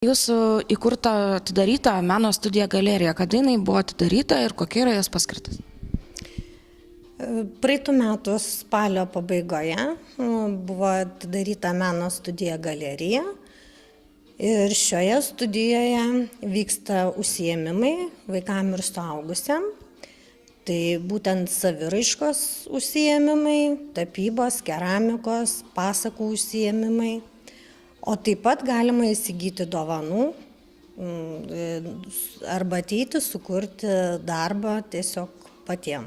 Jūsų įkurta atidaryta meno studija galerija, kada jinai buvo atidaryta ir kokia yra jos paskirtis? Praeitų metų spalio pabaigoje buvo atidaryta meno studija galerija ir šioje studijoje vyksta užsiėmimai vaikam ir suaugusiam. Tai būtent saviraiškos užsiėmimai, tapybos, keramikos, pasakų užsiėmimai. O taip pat galima įsigyti dovanų arba ateiti, sukurti darbą tiesiog patiem.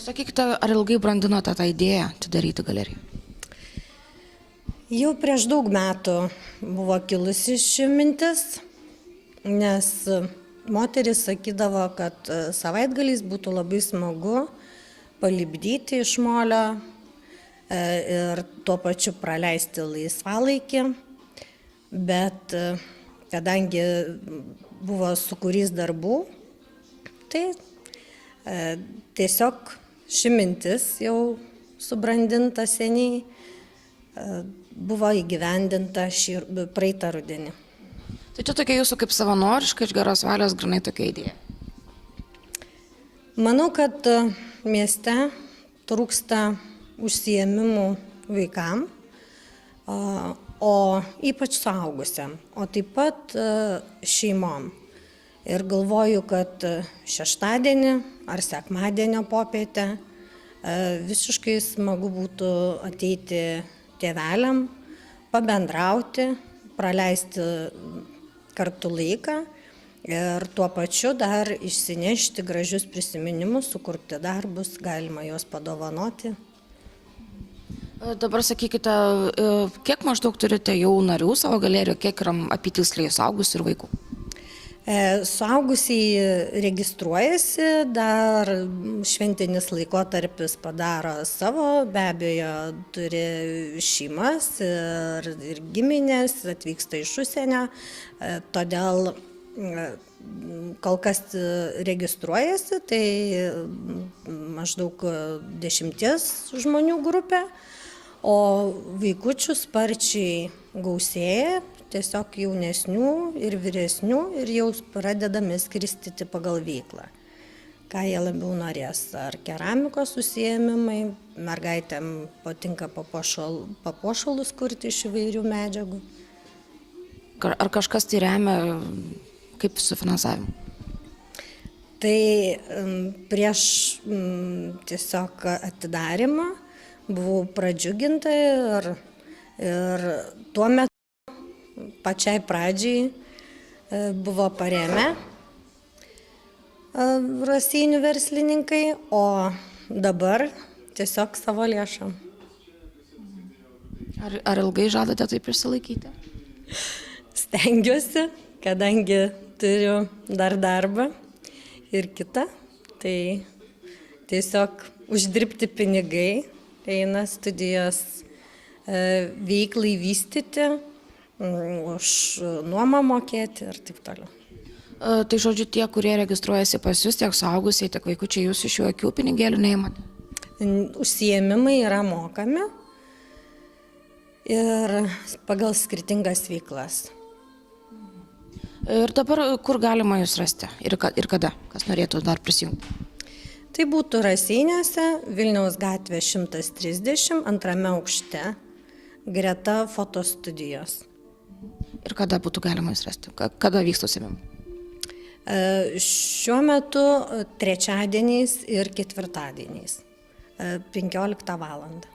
Sakykite, ar ilgai brandinote tą idėją atidaryti galeriją? Jau prieš daug metų buvo kilusi ši mintis, nes moteris sakydavo, kad savaitgaliais būtų labai smagu palipdyti iš molio ir tuo pačiu praleisti laisvalaikį, bet kadangi buvo sukūrys darbų, tai tiesiog ši mintis jau subrandinta seniai buvo įgyvendinta praeitą rudenį. Tai čia tokia jūsų kaip savanoriška iš geros valios grynai tokia idėja? Manau, kad mieste trūksta užsiėmimų vaikam, o ypač suaugusiam, o taip pat šeimom. Ir galvoju, kad šeštadienį ar sekmadienio popietę visiškai smagu būtų ateiti tėveliam, pabendrauti, praleisti kartu laiką ir tuo pačiu dar išsinešti gražius prisiminimus, sukurti darbus, galima juos padovanoti. Dabar sakykite, kiek maždaug turite jau narių savo galerijoje, kiek yra apytiksliai suaugusių ir vaikų? Suaugusiai registruojasi, dar šventinis laikotarpis padaro savo, be abejo turi šeimas ir giminės, atvyksta iš užsienio, todėl kol kas registruojasi, tai maždaug 10 žmonių grupė, o vaikučių sparčiai gausėja, tiesiog jaunesnių ir vyresnių, ir jau pradedame skirstyti pagal veiklą. Ką jie labiau norės, ar keramikos užsiėmimai, mergaitėm patinka papuošalus kurti iš įvairių medžiagų. Ar kažkas tai remia, kaip su finansavimu? Tai prieš tiesiog atidarimą buvau pradžiuginta ir tuo metu pačiai pradžiai buvo paremę Raseinių verslininkai, o dabar tiesiog savo lėšom. Ar ilgai žadate taip išsilaikyti? Stengiuosi, kadangi turiu dar darbą ir kitą, tai tiesiog uždirbti pinigai, eina studijos veiklai vystyti, už nuomą mokėti ir taip toliau. Tai žodžiu, tie, kurie registruojasi pas jūs, tiek suaugusiai, tiek vaikučiai, jūs iš jų akių pinigėlių neimate? Užsiėmimai yra mokami ir pagal skirtingas veiklas. Ir dabar kur galima jūs rasti ir kada, kas norėtų dar prisijungti? Tai būtų Raseiniuose, Vilniaus gatvė 130, 2 aukšte, greta fotostudijos. Ir kada būtų galima jūs rasti? Kada vyksta užsiėmimai? Šiuo metu trečiadieniais ir ketvirtadieniais, 15 valandą.